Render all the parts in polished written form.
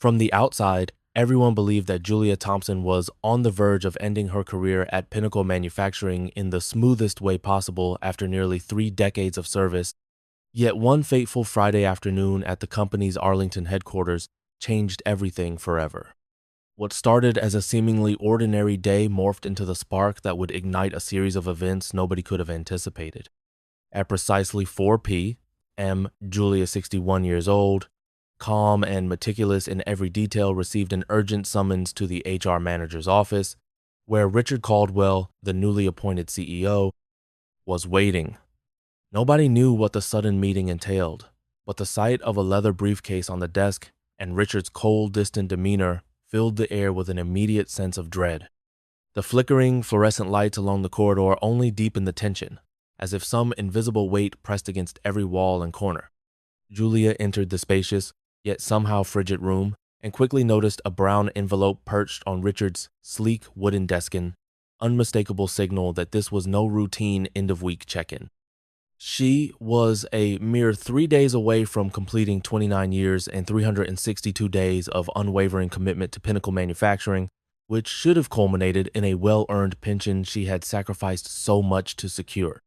From the outside, everyone believed that Julia Thompson was on the verge of ending her career at Pinnacle Manufacturing in the smoothest way possible after nearly 3 decades of service. Yet one fateful Friday afternoon at the company's Arlington headquarters changed everything forever. What started as a seemingly ordinary day morphed into the spark that would ignite a series of events nobody could have anticipated. At precisely 4 p.m., Julia, 61 years old, calm and meticulous in every detail, received an urgent summons to the HR manager's office, where Richard Caldwell, the newly appointed CEO, was waiting. Nobody knew what the sudden meeting entailed, but the sight of a leather briefcase on the desk and Richard's cold, distant demeanor filled the air with an immediate sense of dread. The flickering fluorescent lights along the corridor only deepened the tension, as if some invisible weight pressed against every wall and corner. Julia entered the spacious, yet somehow frigid room, and quickly noticed a brown envelope perched on Richard's sleek wooden deskin, unmistakable signal that this was no routine end-of-week check-in. She was a mere 3 days away from completing 29 years and 362 days of unwavering commitment to Pinnacle Manufacturing, which should have culminated in a well-earned pension she had sacrificed so much to secure.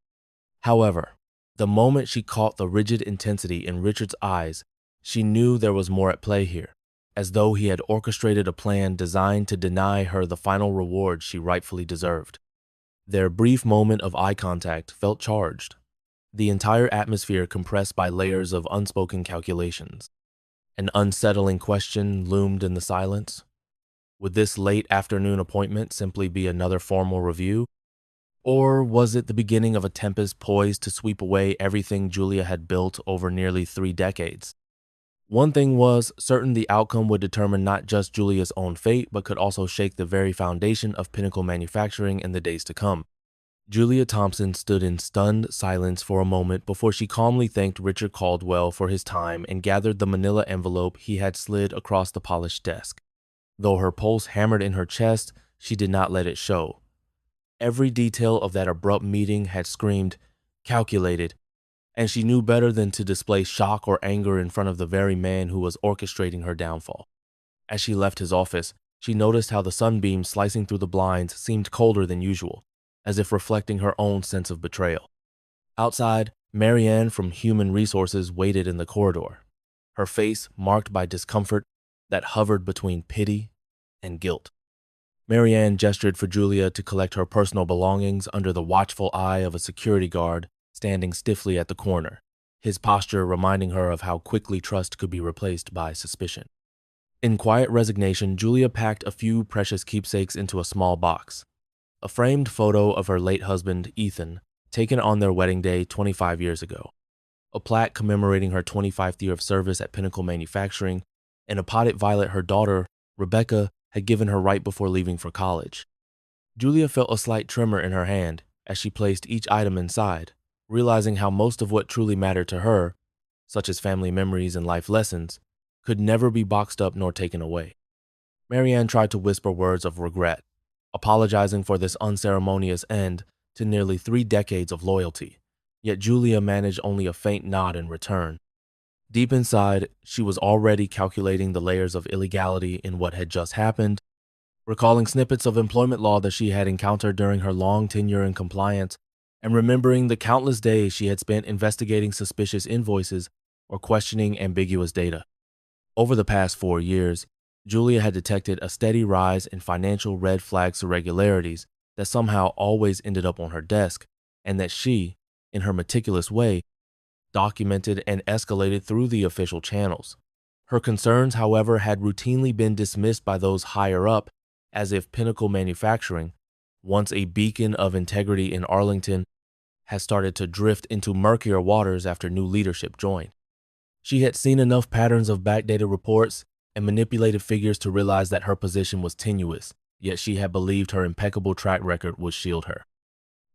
However, the moment she caught the rigid intensity in Richard's eyes, she knew there was more at play here, as though he had orchestrated a plan designed to deny her the final reward she rightfully deserved. Their brief moment of eye contact felt charged, the entire atmosphere compressed by layers of unspoken calculations. An unsettling question loomed in the silence. Would this late afternoon appointment simply be another formal review? Or was it the beginning of a tempest poised to sweep away everything Julia had built over nearly 3 decades? One thing was certain: the outcome would determine not just Julia's own fate, but could also shake the very foundation of Pinnacle Manufacturing in the days to come. Julia Thompson stood in stunned silence for a moment before she calmly thanked Richard Caldwell for his time and gathered the manila envelope he had slid across the polished desk. Though her pulse hammered in her chest, she did not let it show. Every detail of that abrupt meeting had screamed, calculated, and she knew better than to display shock or anger in front of the very man who was orchestrating her downfall. As she left his office, she noticed how the sunbeam slicing through the blinds seemed colder than usual, as if reflecting her own sense of betrayal. Outside, Marianne from Human Resources waited in the corridor, her face marked by discomfort that hovered between pity and guilt. Marianne gestured for Julia to collect her personal belongings under the watchful eye of a security guard standing stiffly at the corner, his posture reminding her of how quickly trust could be replaced by suspicion. In quiet resignation, Julia packed a few precious keepsakes into a small box. A framed photo of her late husband, Ethan, taken on their wedding day 25 years ago, a plaque commemorating her 25th year of service at Pinnacle Manufacturing, and a potted violet her daughter, Rebecca, had given her right before leaving for college. Julia felt a slight tremor in her hand as she placed each item inside, realizing how most of what truly mattered to her, such as family memories and life lessons, could never be boxed up nor taken away. Marianne tried to whisper words of regret, apologizing for this unceremonious end to nearly 3 decades of loyalty, yet Julia managed only a faint nod in return. Deep inside, she was already calculating the layers of illegality in what had just happened, recalling snippets of employment law that she had encountered during her long tenure in compliance, and remembering the countless days she had spent investigating suspicious invoices or questioning ambiguous data. Over the past 4 years, Julia had detected a steady rise in financial red flags irregularities that somehow always ended up on her desk, and that she, in her meticulous way, documented and escalated through the official channels. Her concerns, however, had routinely been dismissed by those higher up, as if Pinnacle Manufacturing, once a beacon of integrity in Arlington, had started to drift into murkier waters after new leadership joined. She had seen enough patterns of backdated reports and manipulated figures to realize that her position was tenuous, yet she had believed her impeccable track record would shield her.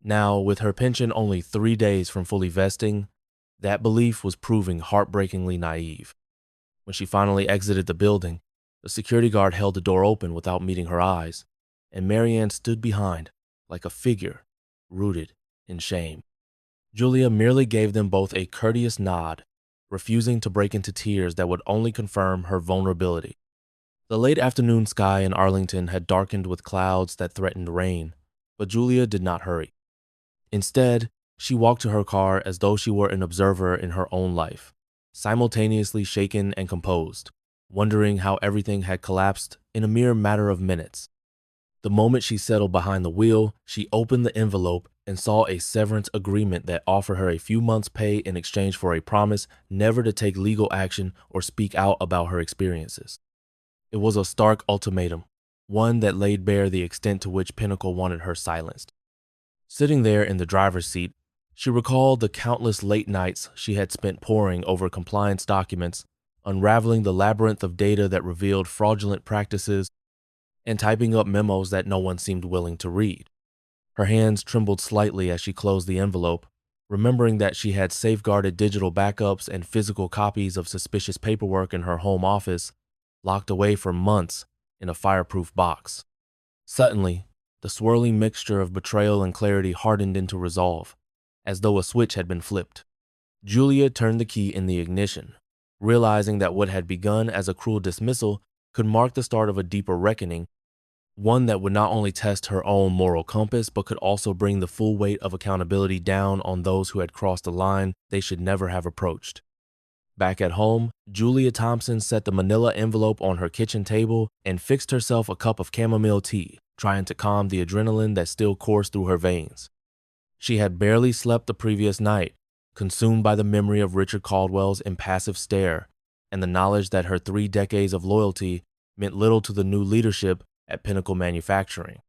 Now, with her pension only 3 days from fully vesting, that belief was proving heartbreakingly naive. When she finally exited the building, the security guard held the door open without meeting her eyes, and Marianne stood behind, like a figure rooted in shame. Julia merely gave them both a courteous nod, refusing to break into tears that would only confirm her vulnerability. The late afternoon sky in Arlington had darkened with clouds that threatened rain, but Julia did not hurry. Instead, she walked to her car as though she were an observer in her own life, simultaneously shaken and composed, wondering how everything had collapsed in a mere matter of minutes. The moment she settled behind the wheel, she opened the envelope and saw a severance agreement that offered her a few months' pay in exchange for a promise never to take legal action or speak out about her experiences. It was a stark ultimatum, one that laid bare the extent to which Pinnacle wanted her silenced. Sitting there in the driver's seat, she recalled the countless late nights she had spent poring over compliance documents, unraveling the labyrinth of data that revealed fraudulent practices, and typing up memos that no one seemed willing to read. Her hands trembled slightly as she closed the envelope, remembering that she had safeguarded digital backups and physical copies of suspicious paperwork in her home office, locked away for months in a fireproof box. Suddenly, the swirling mixture of betrayal and clarity hardened into resolve, as though a switch had been flipped. Julia turned the key in the ignition, realizing that what had begun as a cruel dismissal could mark the start of a deeper reckoning, one that would not only test her own moral compass, but could also bring the full weight of accountability down on those who had crossed a line they should never have approached. Back at home, Julia Thompson set the manila envelope on her kitchen table and fixed herself a cup of chamomile tea, trying to calm the adrenaline that still coursed through her veins. She had barely slept the previous night, consumed by the memory of Richard Caldwell's impassive stare and the knowledge that her 3 decades of loyalty meant little to the new leadership at Pinnacle Manufacturing.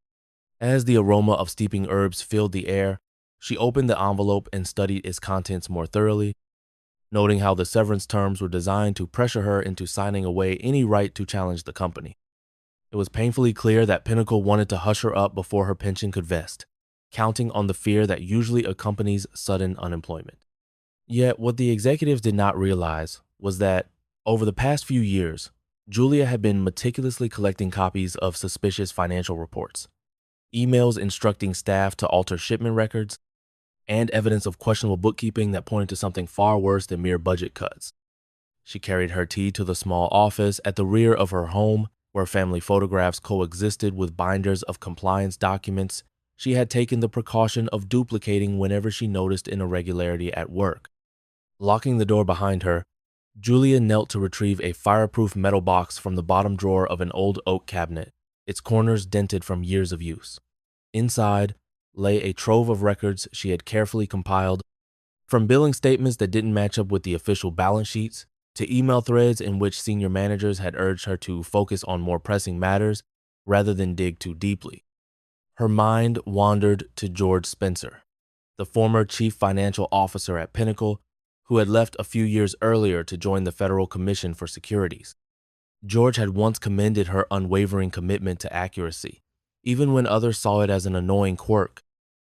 As the aroma of steeping herbs filled the air, she opened the envelope and studied its contents more thoroughly, noting how the severance terms were designed to pressure her into signing away any right to challenge the company. It was painfully clear that Pinnacle wanted to hush her up before her pension could vest, counting on the fear that usually accompanies sudden unemployment. Yet what the executives did not realize was that, over the past few years, Julia had been meticulously collecting copies of suspicious financial reports, emails instructing staff to alter shipment records, and evidence of questionable bookkeeping that pointed to something far worse than mere budget cuts. She carried her tea to the small office at the rear of her home, where family photographs coexisted with binders of compliance documents she had taken the precaution of duplicating whenever she noticed an irregularity at work. Locking the door behind her, Julia knelt to retrieve a fireproof metal box from the bottom drawer of an old oak cabinet, its corners dented from years of use. Inside lay a trove of records she had carefully compiled, from billing statements that didn't match up with the official balance sheets, to email threads in which senior managers had urged her to focus on more pressing matters rather than dig too deeply. Her mind wandered to George Spencer, the former chief financial officer at Pinnacle, who had left a few years earlier to join the Federal Commission for Securities. George had once commended her unwavering commitment to accuracy, even when others saw it as an annoying quirk.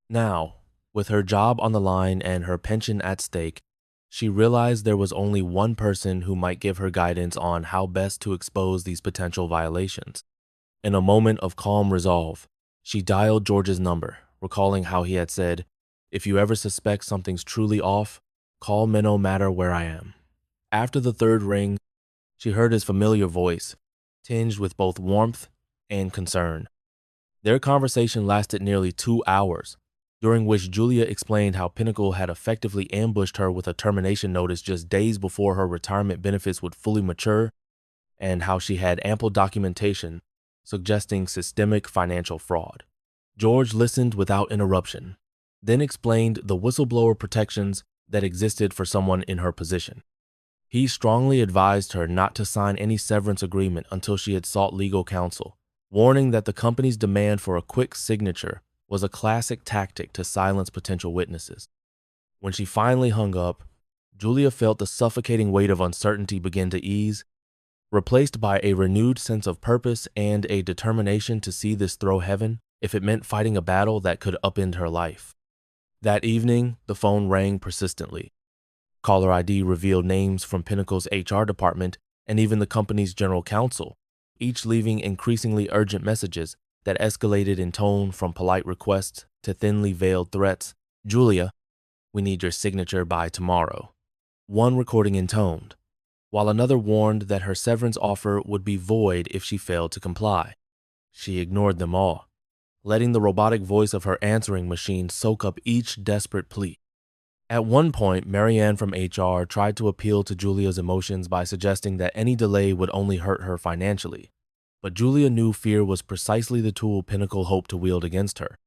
Now, with her job on the line and her pension at stake, she realized there was only one person who might give her guidance on how best to expose these potential violations. In a moment of calm resolve, she dialed George's number, recalling how he had said, "If you ever suspect something's truly off, call me no matter where I am." After the third ring, she heard his familiar voice, tinged with both warmth and concern. Their conversation lasted nearly 2 hours, during which Julia explained how Pinnacle had effectively ambushed her with a termination notice just days before her retirement benefits would fully mature, and how she had ample documentation suggesting systemic financial fraud. George listened without interruption, then explained the whistleblower protections that existed for someone in her position. He strongly advised her not to sign any severance agreement until she had sought legal counsel, warning that the company's demand for a quick signature was a classic tactic to silence potential witnesses. When she finally hung up, Julia felt the suffocating weight of uncertainty begin to ease, replaced by a renewed sense of purpose and a determination to see this through heaven if it meant fighting a battle that could upend her life. That evening, the phone rang persistently. Caller ID revealed names from Pinnacle's HR department and even the company's general counsel, each leaving increasingly urgent messages that escalated in tone from polite requests to thinly veiled threats. "Julia, we need your signature by tomorrow." One recording intoned, while another warned that her severance offer would be void if she failed to comply. She ignored them all, letting the robotic voice of her answering machine soak up each desperate plea. At one point, Marianne from HR tried to appeal to Julia's emotions by suggesting that any delay would only hurt her financially. But Julia knew fear was precisely the tool Pinnacle hoped to wield against her.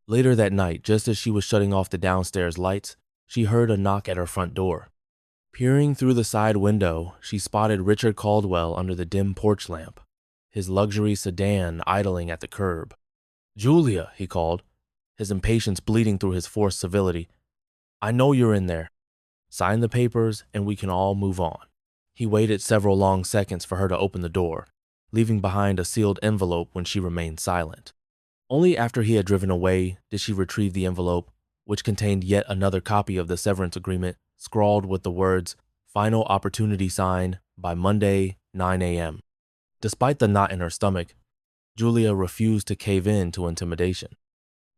Later that night, just as she was shutting off the downstairs lights, she heard a knock at her front door. Peering through the side window, she spotted Richard Caldwell under the dim porch lamp, his luxury sedan idling at the curb. "Julia," he called, his impatience bleeding through his forced civility. "I know you're in there. Sign the papers and we can all move on." He waited several long seconds for her to open the door, leaving behind a sealed envelope when she remained silent. Only after he had driven away did she retrieve the envelope, which contained yet another copy of the severance agreement, scrawled with the words, "Final opportunity sign by Monday, 9 a.m. Despite the knot in her stomach, Julia refused to cave in to intimidation.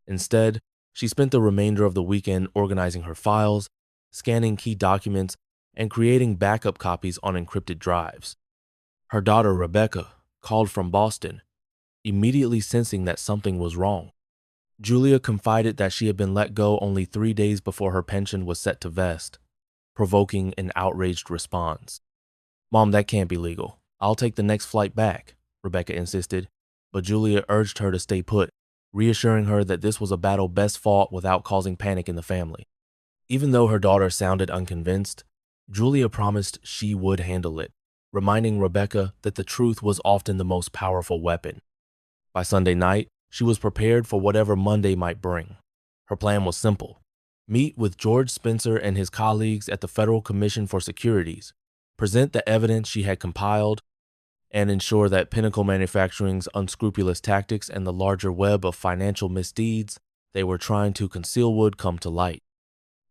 Instead, she spent the remainder of the weekend organizing her files, scanning key documents, and creating backup copies on encrypted drives. Her daughter, Rebecca, called from Boston, immediately sensing that something was wrong. Julia confided that she had been let go only 3 days before her pension was set to vest, provoking an outraged response. "Mom, that can't be legal. I'll take the next flight back," Rebecca insisted, but Julia urged her to stay put, reassuring her that this was a battle best fought without causing panic in the family. Even though her daughter sounded unconvinced, Julia promised she would handle it, reminding Rebecca that the truth was often the most powerful weapon. By Sunday night, she was prepared for whatever Monday might bring. Her plan was simple: meet with George Spencer and his colleagues at the Federal Commission for Securities, present the evidence she had compiled, and ensure that Pinnacle Manufacturing's unscrupulous tactics and the larger web of financial misdeeds they were trying to conceal would come to light.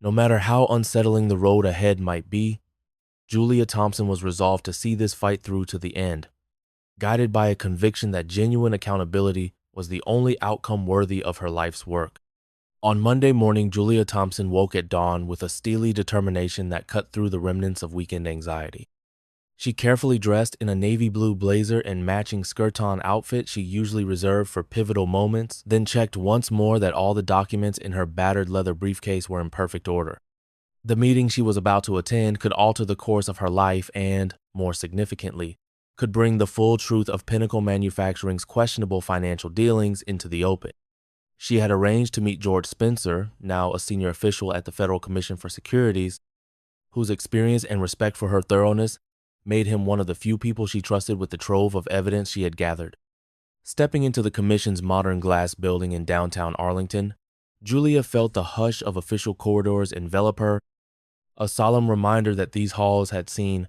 No matter how unsettling the road ahead might be, Julia Thompson was resolved to see this fight through to the end, guided by a conviction that genuine accountability was the only outcome worthy of her life's work. On Monday morning, Julia Thompson woke at dawn with a steely determination that cut through the remnants of weekend anxiety. She carefully dressed in a navy blue blazer and matching skirt-on outfit she usually reserved for pivotal moments, then checked once more that all the documents in her battered leather briefcase were in perfect order. The meeting she was about to attend could alter the course of her life and, more significantly, could bring the full truth of Pinnacle Manufacturing's questionable financial dealings into the open. She had arranged to meet George Spencer, now a senior official at the Federal Commission for Securities, whose experience and respect for her thoroughness made him one of the few people she trusted with the trove of evidence she had gathered. Stepping into the Commission's modern glass building in downtown Arlington, Julia felt the hush of official corridors envelop her, a solemn reminder that these halls had seen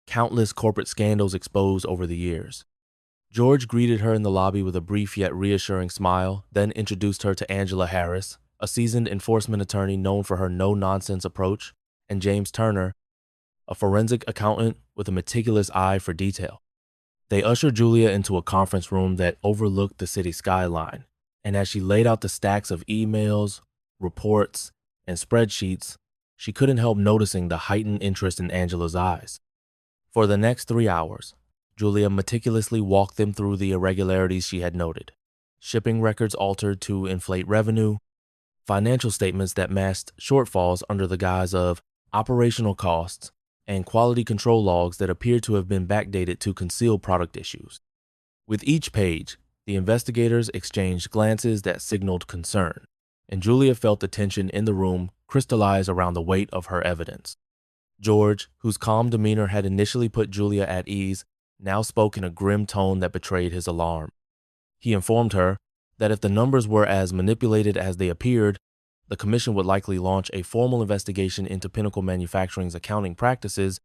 countless corporate scandals exposed over the years. George greeted her in the lobby with a brief yet reassuring smile, then introduced her to Angela Harris, a seasoned enforcement attorney known for her no-nonsense approach, and James Turner, a forensic accountant with a meticulous eye for detail. They ushered Julia into a conference room that overlooked the city skyline, and as she laid out the stacks of emails, reports, and spreadsheets, she couldn't help noticing the heightened interest in Angela's eyes. For the next 3 hours, Julia meticulously walked them through the irregularities she had noted: shipping records altered to inflate revenue, financial statements that masked shortfalls under the guise of operational costs, and quality control logs that appeared to have been backdated to conceal product issues. With each page, the investigators exchanged glances that signaled concern, and Julia felt the tension in the room crystallize around the weight of her evidence. George, whose calm demeanor had initially put Julia at ease, now spoke in a grim tone that betrayed his alarm. He informed her that if the numbers were as manipulated as they appeared, the commission would likely launch a formal investigation into Pinnacle Manufacturing's accounting practices,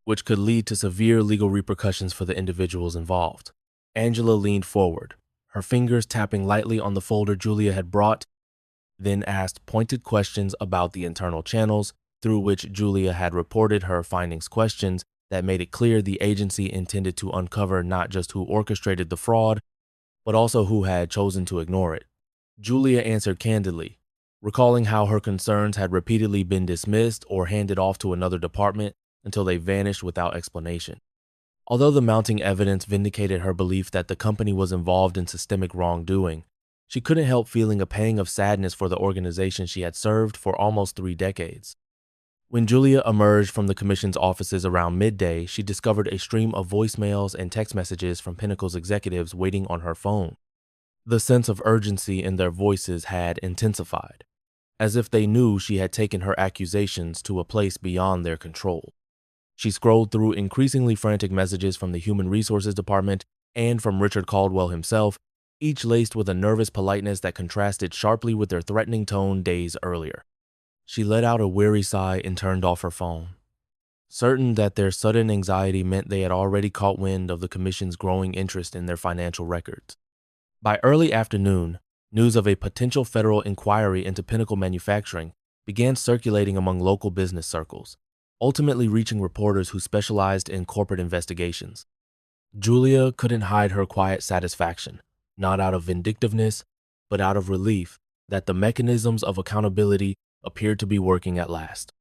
which could lead to severe legal repercussions for the individuals involved. Angela leaned forward, her fingers tapping lightly on the folder Julia had brought, then asked pointed questions about the internal channels through which Julia had reported her findings, questions that made it clear the agency intended to uncover not just who orchestrated the fraud, but also who had chosen to ignore it. Julia answered candidly, recalling how her concerns had repeatedly been dismissed or handed off to another department, until they vanished without explanation. Although the mounting evidence vindicated her belief that the company was involved in systemic wrongdoing, she couldn't help feeling a pang of sadness for the organization she had served for almost 3 decades. When Julia emerged from the commission's offices around midday, she discovered a stream of voicemails and text messages from Pinnacle's executives waiting on her phone. The sense of urgency in their voices had intensified, as if they knew she had taken her accusations to a place beyond their control. She scrolled through increasingly frantic messages from the Human Resources Department and from Richard Caldwell himself, each laced with a nervous politeness that contrasted sharply with their threatening tone days earlier. She let out a weary sigh and turned off her phone, certain that their sudden anxiety meant they had already caught wind of the Commission's growing interest in their financial records. By early afternoon, news of a potential federal inquiry into Pinnacle Manufacturing began circulating among local business circles, ultimately reaching reporters who specialized in corporate investigations. Julia couldn't hide her quiet satisfaction, not out of vindictiveness, but out of relief that the mechanisms of accountability appeared to be working at last.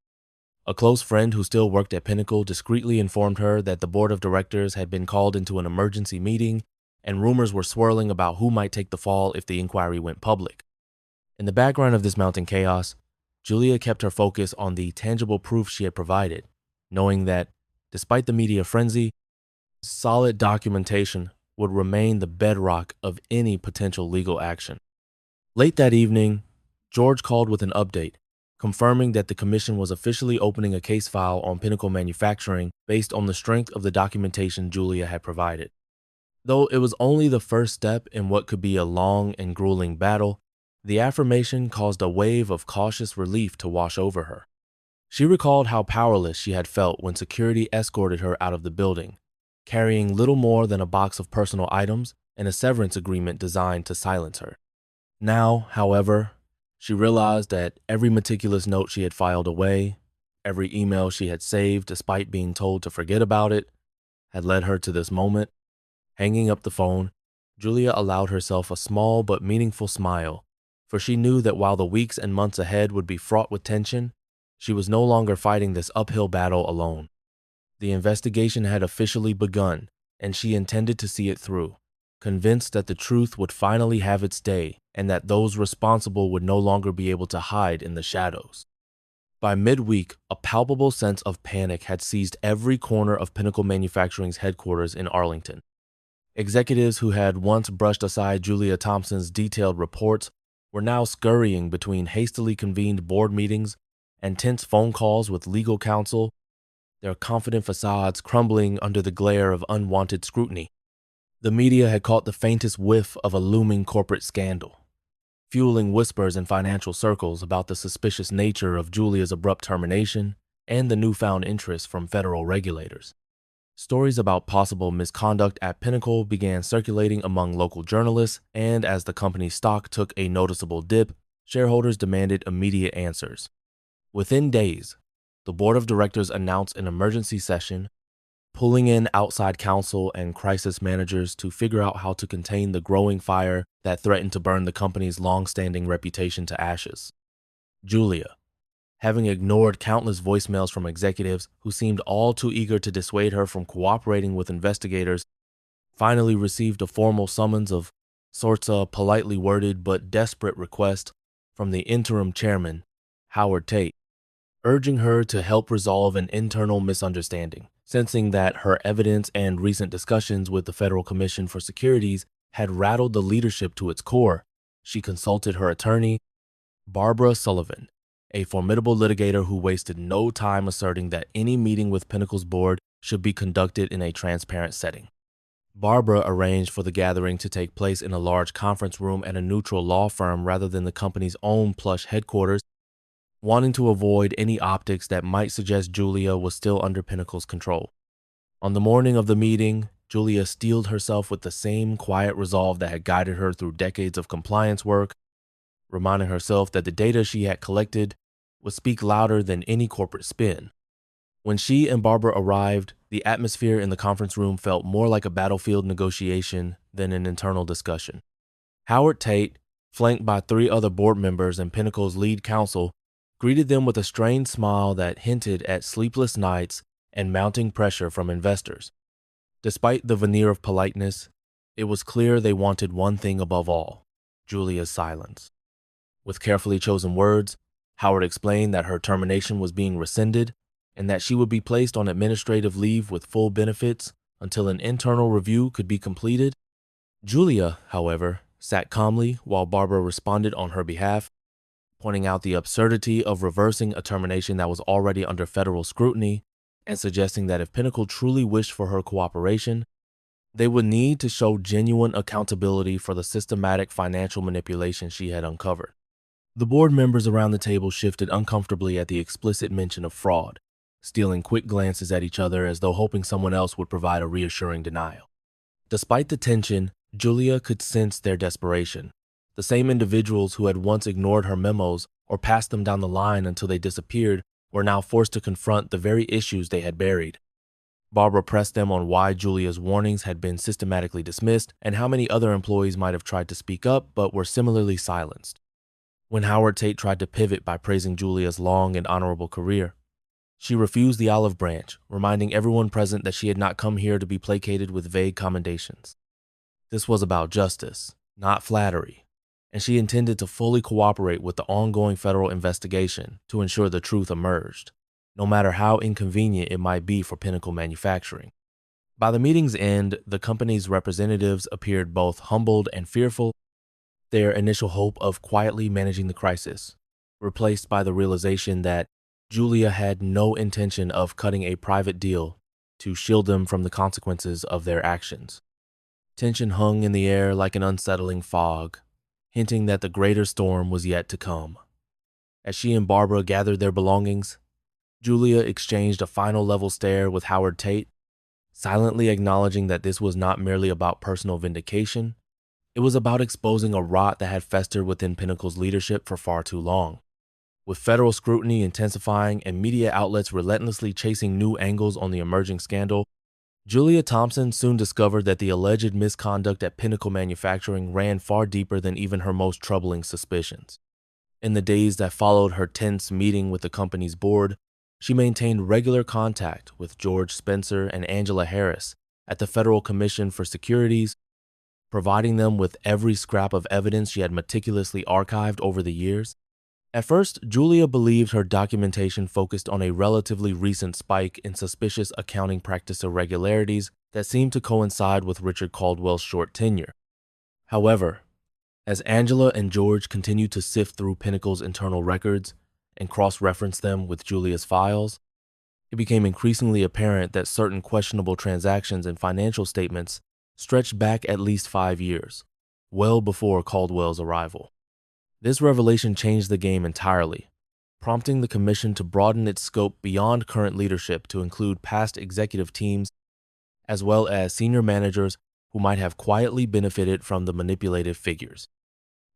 A close friend who still worked at Pinnacle discreetly informed her that the board of directors had been called into an emergency meeting and rumors were swirling about who might take the fall if the inquiry went public. In the background of this mounting chaos, Julia kept her focus on the tangible proof she had provided, knowing that, despite the media frenzy, solid documentation would remain the bedrock of any potential legal action. Late that evening, George called with an update, confirming that the commission was officially opening a case file on Pinnacle Manufacturing based on the strength of the documentation Julia had provided. Though it was only the first step in what could be a long and grueling battle, the affirmation caused a wave of cautious relief to wash over her. She recalled how powerless she had felt when security escorted her out of the building, carrying little more than a box of personal items and a severance agreement designed to silence her. Now, however, she realized that every meticulous note she had filed away, every email she had saved despite being told to forget about it, had led her to this moment. Hanging up the phone, Julia allowed herself a small but meaningful smile, for she knew that while the weeks and months ahead would be fraught with tension, she was no longer fighting this uphill battle alone. The investigation had officially begun, and she intended to see it through, convinced that the truth would finally have its day and that those responsible would no longer be able to hide in the shadows. By midweek, a palpable sense of panic had seized every corner of Pinnacle Manufacturing's headquarters in Arlington. Executives who had once brushed aside Julia Thompson's detailed reports were now scurrying between hastily convened board meetings and tense phone calls with legal counsel, their confident facades crumbling under the glare of unwanted scrutiny. The media had caught the faintest whiff of a looming corporate scandal, fueling whispers in financial circles about the suspicious nature of Julia's abrupt termination and the newfound interest from federal regulators. Stories about possible misconduct at Pinnacle began circulating among local journalists, and as the company's stock took a noticeable dip, shareholders demanded immediate answers. Within days, the board of directors announced an emergency session, pulling in outside counsel and crisis managers to figure out how to contain the growing fire that threatened to burn the company's long-standing reputation to ashes. Julia, having ignored countless voicemails from executives who seemed all too eager to dissuade her from cooperating with investigators, finally received a formal summons of sorts of politely worded but desperate request from the interim chairman, Howard Tate, urging her to help resolve an internal misunderstanding. Sensing that her evidence and recent discussions with the Federal Commission for Securities had rattled the leadership to its core, she consulted her attorney, Barbara Sullivan, a formidable litigator who wasted no time asserting that any meeting with Pinnacle's board should be conducted in a transparent setting. Barbara arranged for the gathering to take place in a large conference room at a neutral law firm rather than the company's own plush headquarters, wanting to avoid any optics that might suggest Julia was still under Pinnacle's control. On the morning of the meeting, Julia steeled herself with the same quiet resolve that had guided her through decades of compliance work, reminding herself that the data she had collected would speak louder than any corporate spin. When she and Barbara arrived, the atmosphere in the conference room felt more like a battlefield negotiation than an internal discussion. Howard Tate, flanked by 3 other board members and Pinnacle's lead counsel, greeted them with a strained smile that hinted at sleepless nights and mounting pressure from investors. Despite the veneer of politeness, it was clear they wanted one thing above all: Julia's silence. With carefully chosen words, Howard explained that her termination was being rescinded and that she would be placed on administrative leave with full benefits until an internal review could be completed. Julia, however, sat calmly while Barbara responded on her behalf, pointing out the absurdity of reversing a termination that was already under federal scrutiny and suggesting that if Pinnacle truly wished for her cooperation, they would need to show genuine accountability for the systematic financial manipulation she had uncovered. The board members around the table shifted uncomfortably at the explicit mention of fraud, stealing quick glances at each other as though hoping someone else would provide a reassuring denial. Despite the tension, Julia could sense their desperation. The same individuals who had once ignored her memos or passed them down the line until they disappeared were now forced to confront the very issues they had buried. Barbara pressed them on why Julia's warnings had been systematically dismissed and how many other employees might have tried to speak up but were similarly silenced. When Howard Tate tried to pivot by praising Julia's long and honorable career, she refused the olive branch, reminding everyone present that she had not come here to be placated with vague commendations. This was about justice, not flattery, and she intended to fully cooperate with the ongoing federal investigation to ensure the truth emerged, no matter how inconvenient it might be for Pinnacle Manufacturing. By the meeting's end, the company's representatives appeared both humbled and fearful, their initial hope of quietly managing the crisis replaced by the realization that Julia had no intention of cutting a private deal to shield them from the consequences of their actions. Tension hung in the air like an unsettling fog, hinting that the greater storm was yet to come. As she and Barbara gathered their belongings, Julia exchanged a final level stare with Howard Tate, silently acknowledging that this was not merely about personal vindication. It was about exposing a rot that had festered within Pinnacle's leadership for far too long. With federal scrutiny intensifying and media outlets relentlessly chasing new angles on the emerging scandal, Julia Thompson soon discovered that the alleged misconduct at Pinnacle Manufacturing ran far deeper than even her most troubling suspicions. In the days that followed her tense meeting with the company's board, she maintained regular contact with George Spencer and Angela Harris at the Federal Commission for Securities, providing them with every scrap of evidence she had meticulously archived over the years. At first, Julia believed her documentation focused on a relatively recent spike in suspicious accounting practice irregularities that seemed to coincide with Richard Caldwell's short tenure. However, as Angela and George continued to sift through Pinnacle's internal records and cross-reference them with Julia's files, it became increasingly apparent that certain questionable transactions and financial statements stretched back at least 5 years, well before Caldwell's arrival. This revelation changed the game entirely, prompting the commission to broaden its scope beyond current leadership to include past executive teams, as well as senior managers who might have quietly benefited from the manipulative figures.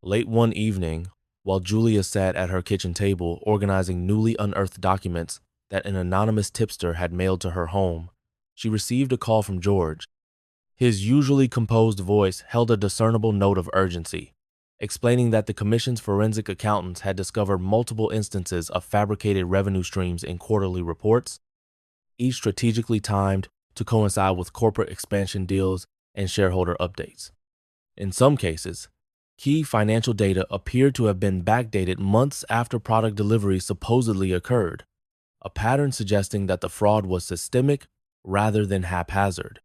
Late one evening, while Julia sat at her kitchen table organizing newly unearthed documents that an anonymous tipster had mailed to her home, she received a call from George. His usually composed voice held a discernible note of urgency, explaining that the commission's forensic accountants had discovered multiple instances of fabricated revenue streams in quarterly reports, each strategically timed to coincide with corporate expansion deals and shareholder updates. In some cases, key financial data appeared to have been backdated months after product delivery supposedly occurred, a pattern suggesting that the fraud was systemic rather than haphazard.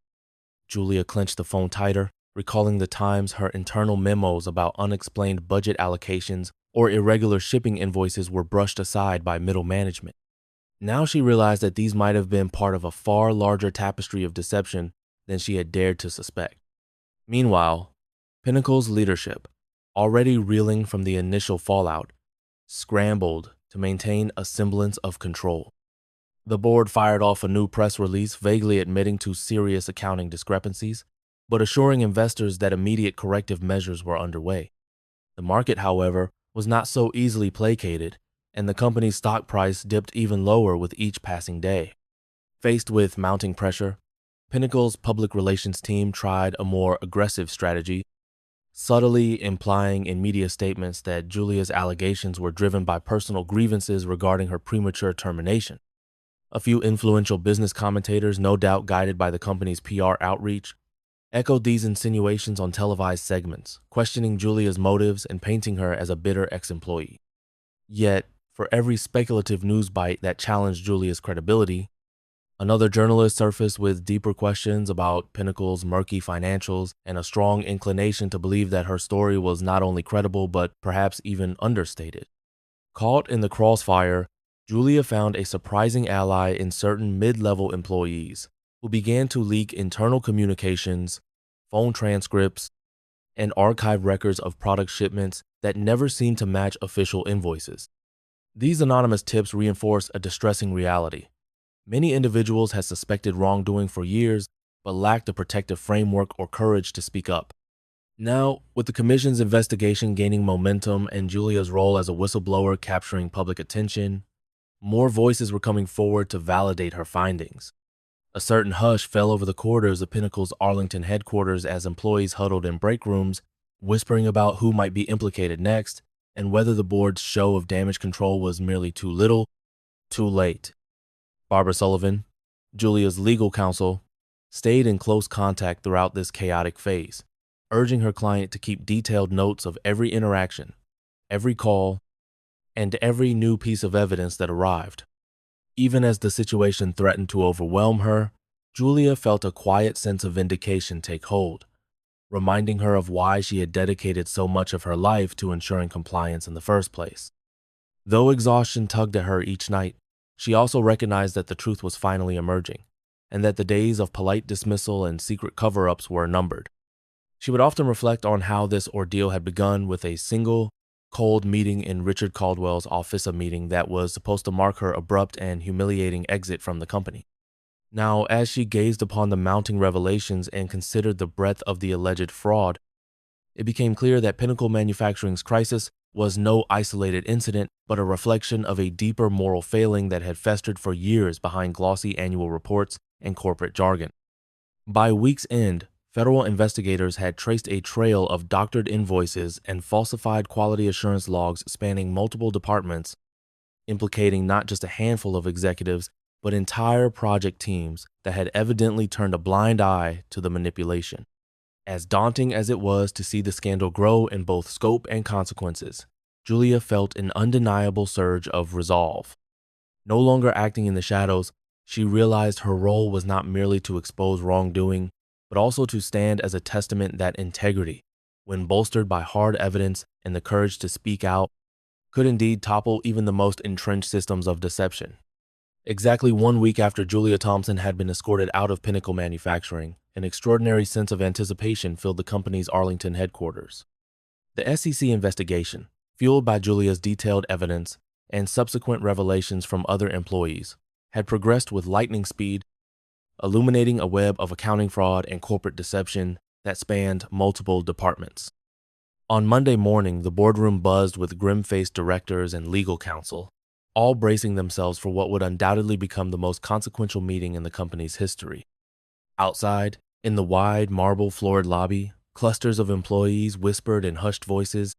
Julia clenched the phone tighter, recalling the times her internal memos about unexplained budget allocations or irregular shipping invoices were brushed aside by middle management. Now she realized that these might have been part of a far larger tapestry of deception than she had dared to suspect. Meanwhile, Pinnacle's leadership, already reeling from the initial fallout, scrambled to maintain a semblance of control. The board fired off a new press release vaguely admitting to serious accounting discrepancies, but assuring investors that immediate corrective measures were underway. The market, however, was not so easily placated, and the company's stock price dipped even lower with each passing day. Faced with mounting pressure, Pinnacle's public relations team tried a more aggressive strategy, subtly implying in media statements that Julia's allegations were driven by personal grievances regarding her premature termination. A few influential business commentators, no doubt guided by the company's PR outreach, echoed these insinuations on televised segments, questioning Julia's motives and painting her as a bitter ex-employee. Yet, for every speculative news bite that challenged Julia's credibility, another journalist surfaced with deeper questions about Pinnacle's murky financials and a strong inclination to believe that her story was not only credible but perhaps even understated. Caught in the crossfire, Julia found a surprising ally in certain mid-level employees who began to leak internal communications, phone transcripts, and archive records of product shipments that never seemed to match official invoices. These anonymous tips reinforce a distressing reality. Many individuals had suspected wrongdoing for years, but lacked the protective framework or courage to speak up. Now, with the Commission's investigation gaining momentum and Julia's role as a whistleblower capturing public attention, more voices were coming forward to validate her findings. A certain hush fell over the corridors of Pinnacle's Arlington headquarters as employees huddled in break rooms, whispering about who might be implicated next and whether the board's show of damage control was merely too little, too late. Barbara Sullivan, Julia's legal counsel, stayed in close contact throughout this chaotic phase, urging her client to keep detailed notes of every interaction, every call, and every new piece of evidence that arrived. Even as the situation threatened to overwhelm her, Julia felt a quiet sense of vindication take hold, reminding her of why she had dedicated so much of her life to ensuring compliance in the first place. Though exhaustion tugged at her each night, she also recognized that the truth was finally emerging, and that the days of polite dismissal and secret cover-ups were numbered. She would often reflect on how this ordeal had begun with a single, cold meeting in Richard Caldwell's office, a meeting that was supposed to mark her abrupt and humiliating exit from the company. Now, as she gazed upon the mounting revelations and considered the breadth of the alleged fraud, it became clear that Pinnacle Manufacturing's crisis was no isolated incident, but a reflection of a deeper moral failing that had festered for years behind glossy annual reports and corporate jargon. By week's end, federal investigators had traced a trail of doctored invoices and falsified quality assurance logs spanning multiple departments, implicating not just a handful of executives, but entire project teams that had evidently turned a blind eye to the manipulation. As daunting as it was to see the scandal grow in both scope and consequences, Julia felt an undeniable surge of resolve. No longer acting in the shadows, she realized her role was not merely to expose wrongdoing, but also to stand as a testament that integrity, when bolstered by hard evidence and the courage to speak out, could indeed topple even the most entrenched systems of deception. Exactly 1 week after Julia Thompson had been escorted out of Pinnacle Manufacturing, an extraordinary sense of anticipation filled the company's Arlington headquarters. The SEC investigation, fueled by Julia's detailed evidence and subsequent revelations from other employees, had progressed with lightning speed, illuminating a web of accounting fraud and corporate deception that spanned multiple departments. On Monday morning, the boardroom buzzed with grim-faced directors and legal counsel, all bracing themselves for what would undoubtedly become the most consequential meeting in the company's history. Outside, in the wide marble-floored lobby, clusters of employees whispered in hushed voices,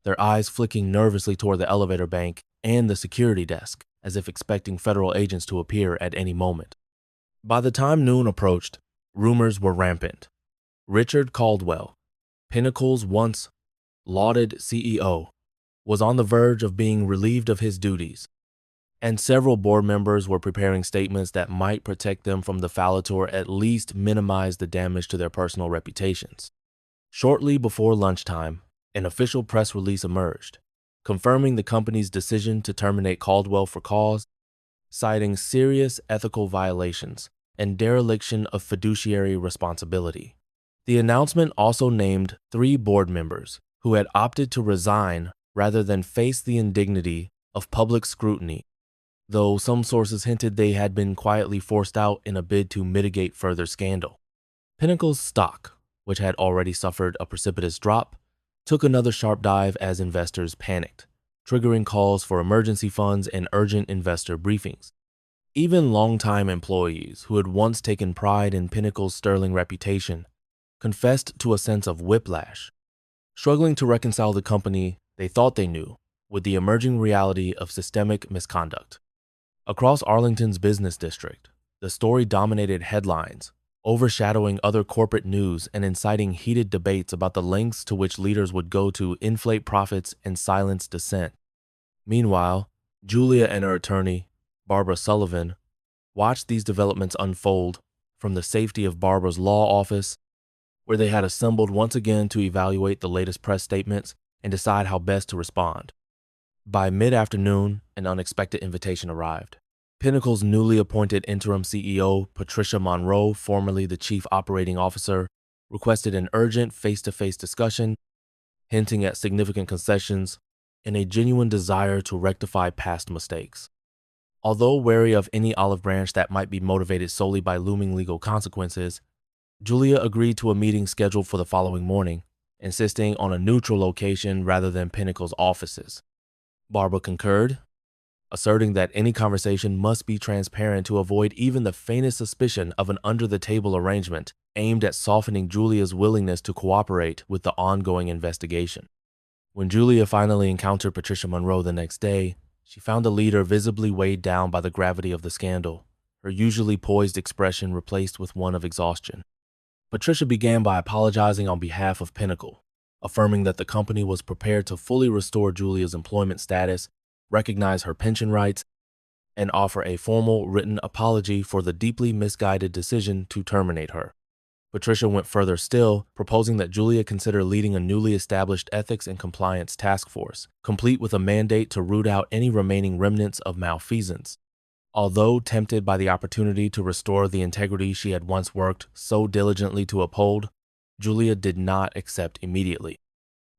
their eyes flicking nervously toward the elevator bank and the security desk, as if expecting federal agents to appear at any moment. By the time noon approached, rumors were rampant. Richard Caldwell, Pinnacle's once lauded CEO, was on the verge of being relieved of his duties, and several board members were preparing statements that might protect them from the fallout or at least minimize the damage to their personal reputations. Shortly before lunchtime, an official press release emerged, confirming the company's decision to terminate Caldwell for cause, citing serious ethical violations and dereliction of fiduciary responsibility. The announcement also named 3 board members who had opted to resign rather than face the indignity of public scrutiny, though some sources hinted they had been quietly forced out in a bid to mitigate further scandal. Pinnacle's stock, which had already suffered a precipitous drop, took another sharp dive as investors panicked, triggering calls for emergency funds and urgent investor briefings. Even longtime employees who had once taken pride in Pinnacle's sterling reputation confessed to a sense of whiplash, struggling to reconcile the company they thought they knew with the emerging reality of systemic misconduct. Across Arlington's business district, the story dominated headlines, overshadowing other corporate news and inciting heated debates about the lengths to which leaders would go to inflate profits and silence dissent. Meanwhile, Julia and her attorney, Barbara Sullivan, watched these developments unfold from the safety of Barbara's law office, where they had assembled once again to evaluate the latest press statements and decide how best to respond. By mid-afternoon, an unexpected invitation arrived. Pinnacle's newly appointed interim CEO, Patricia Monroe, formerly the chief operating officer, requested an urgent face-to-face discussion, hinting at significant concessions and a genuine desire to rectify past mistakes. Although wary of any olive branch that might be motivated solely by looming legal consequences, Julia agreed to a meeting scheduled for the following morning, insisting on a neutral location rather than Pinnacle's offices. Barbara concurred, asserting that any conversation must be transparent to avoid even the faintest suspicion of an under-the-table arrangement aimed at softening Julia's willingness to cooperate with the ongoing investigation. When Julia finally encountered Patricia Monroe the next day, she found the leader visibly weighed down by the gravity of the scandal, her usually poised expression replaced with one of exhaustion. Patricia began by apologizing on behalf of Pinnacle, affirming that the company was prepared to fully restore Julia's employment status, recognize her pension rights, and offer a formal written apology for the deeply misguided decision to terminate her. Patricia went further still, proposing that Julia consider leading a newly established ethics and compliance task force, complete with a mandate to root out any remaining remnants of malfeasance. Although tempted by the opportunity to restore the integrity she had once worked so diligently to uphold, Julia did not accept immediately.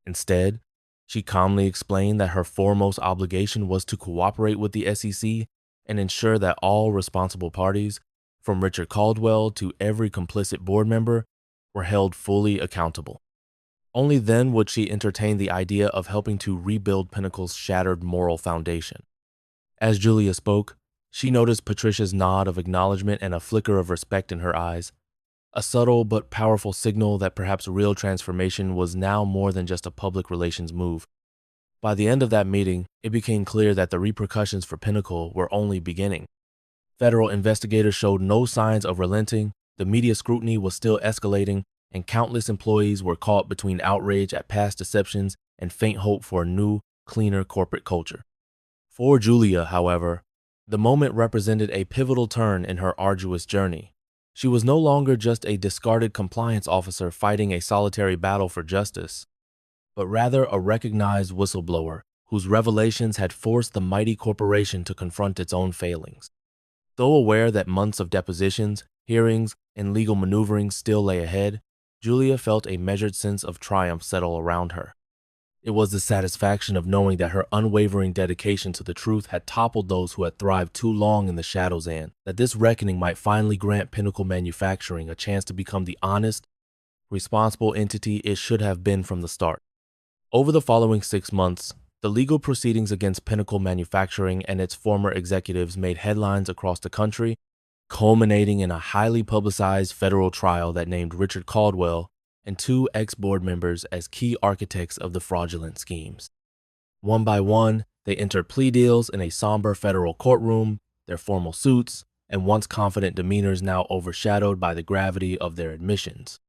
Instead, she calmly explained that her foremost obligation was to cooperate with the SEC and ensure that all responsible parties, from Richard Caldwell to every complicit board member, were held fully accountable. Only then would she entertain the idea of helping to rebuild Pinnacle's shattered moral foundation. As Julia spoke, she noticed Patricia's nod of acknowledgement and a flicker of respect in her eyes, a subtle but powerful signal that perhaps real transformation was now more than just a public relations move. By the end of that meeting, it became clear that the repercussions for Pinnacle were only beginning. Federal investigators showed no signs of relenting, the media scrutiny was still escalating, and countless employees were caught between outrage at past deceptions and faint hope for a new, cleaner corporate culture. For Julia, however, the moment represented a pivotal turn in her arduous journey. She was no longer just a discarded compliance officer fighting a solitary battle for justice, but rather a recognized whistleblower whose revelations had forced the mighty corporation to confront its own failings. Though aware that months of depositions, hearings, and legal maneuvering still lay ahead, Julia felt a measured sense of triumph settle around her. It was the satisfaction of knowing that her unwavering dedication to the truth had toppled those who had thrived too long in the shadows, and that this reckoning might finally grant Pinnacle Manufacturing a chance to become the honest, responsible entity it should have been from the start. Over the following 6 months, the legal proceedings against Pinnacle Manufacturing and its former executives made headlines across the country, culminating in a highly publicized federal trial that named Richard Caldwell and 2 ex-board members as key architects of the fraudulent schemes. One by one, they entered plea deals in a somber federal courtroom, their formal suits and once confident demeanors now overshadowed by the gravity of their admissions.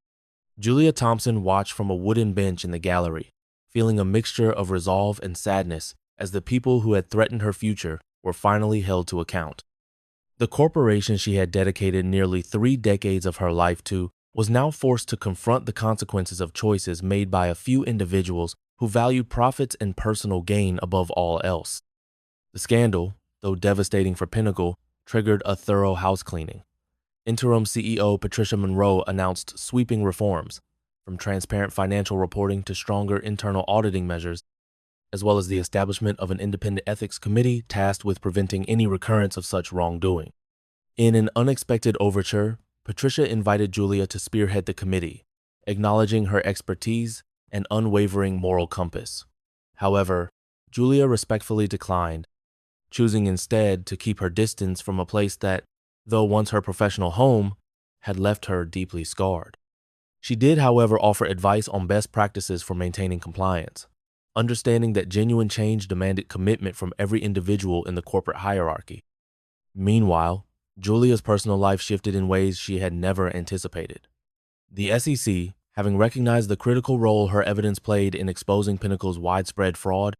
Julia Thompson watched from a wooden bench in the gallery, feeling a mixture of resolve and sadness as the people who had threatened her future were finally held to account. The corporation she had dedicated nearly 3 decades of her life to was now forced to confront the consequences of choices made by a few individuals who valued profits and personal gain above all else. The scandal, though devastating for Pinnacle, triggered a thorough house cleaning. Interim CEO Patricia Monroe announced sweeping reforms, from transparent financial reporting to stronger internal auditing measures, as well as the establishment of an independent ethics committee tasked with preventing any recurrence of such wrongdoing. In an unexpected overture, Patricia invited Julia to spearhead the committee, acknowledging her expertise and unwavering moral compass. However, Julia respectfully declined, choosing instead to keep her distance from a place that, though once her professional home, had left her deeply scarred. She did, however, offer advice on best practices for maintaining compliance, understanding that genuine change demanded commitment from every individual in the corporate hierarchy. Meanwhile, Julia's personal life shifted in ways she had never anticipated. The SEC, having recognized the critical role her evidence played in exposing Pinnacle's widespread fraud,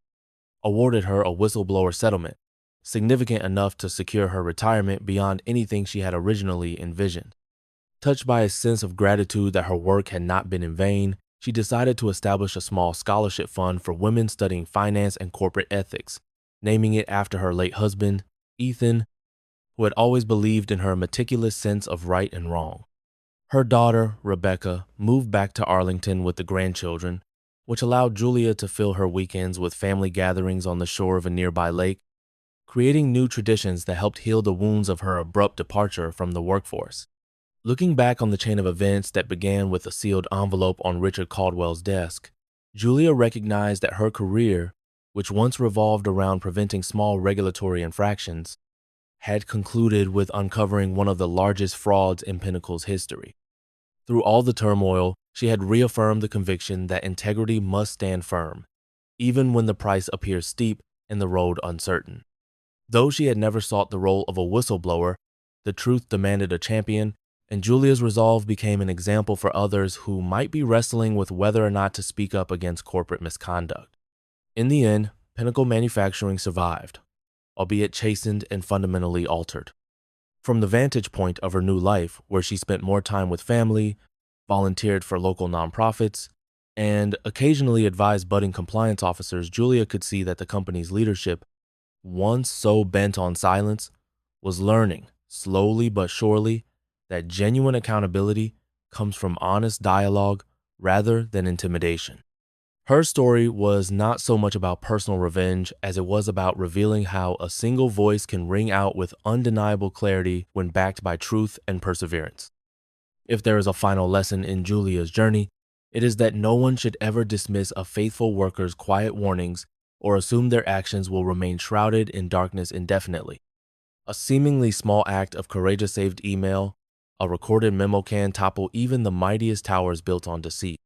awarded her a whistleblower settlement, significant enough to secure her retirement beyond anything she had originally envisioned. Touched by a sense of gratitude that her work had not been in vain, she decided to establish a small scholarship fund for women studying finance and corporate ethics, naming it after her late husband, Ethan, who had always believed in her meticulous sense of right and wrong. Her daughter, Rebecca, moved back to Arlington with the grandchildren, which allowed Julia to fill her weekends with family gatherings on the shore of a nearby lake, creating new traditions that helped heal the wounds of her abrupt departure from the workforce. Looking back on the chain of events that began with a sealed envelope on Richard Caldwell's desk, Julia recognized that her career, which once revolved around preventing small regulatory infractions, had concluded with uncovering one of the largest frauds in Pinnacle's history. Through all the turmoil, she had reaffirmed the conviction that integrity must stand firm, even when the price appears steep and the road uncertain. Though she had never sought the role of a whistleblower, the truth demanded a champion, and Julia's resolve became an example for others who might be wrestling with whether or not to speak up against corporate misconduct. In the end, Pinnacle Manufacturing survived, albeit chastened and fundamentally altered. From the vantage point of her new life, where she spent more time with family, volunteered for local nonprofits, and occasionally advised budding compliance officers, Julia could see that the company's leadership, once so bent on silence, was learning, slowly but surely, that genuine accountability comes from honest dialogue rather than intimidation. Her story was not so much about personal revenge as it was about revealing how a single voice can ring out with undeniable clarity when backed by truth and perseverance. If there is a final lesson in Julia's journey, it is that no one should ever dismiss a faithful worker's quiet warnings or assume their actions will remain shrouded in darkness indefinitely. A seemingly small act of courageous saved email, a recorded memo can topple even the mightiest towers built on deceit.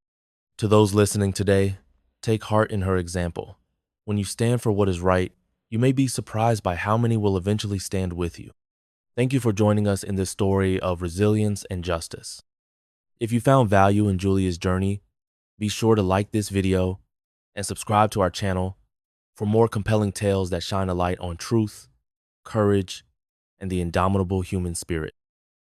To those listening today, take heart in her example. When you stand for what is right, you may be surprised by how many will eventually stand with you. Thank you for joining us in this story of resilience and justice. If you found value in Julia's journey, be sure to like this video and subscribe to our channel for more compelling tales that shine a light on truth, courage, and the indomitable human spirit.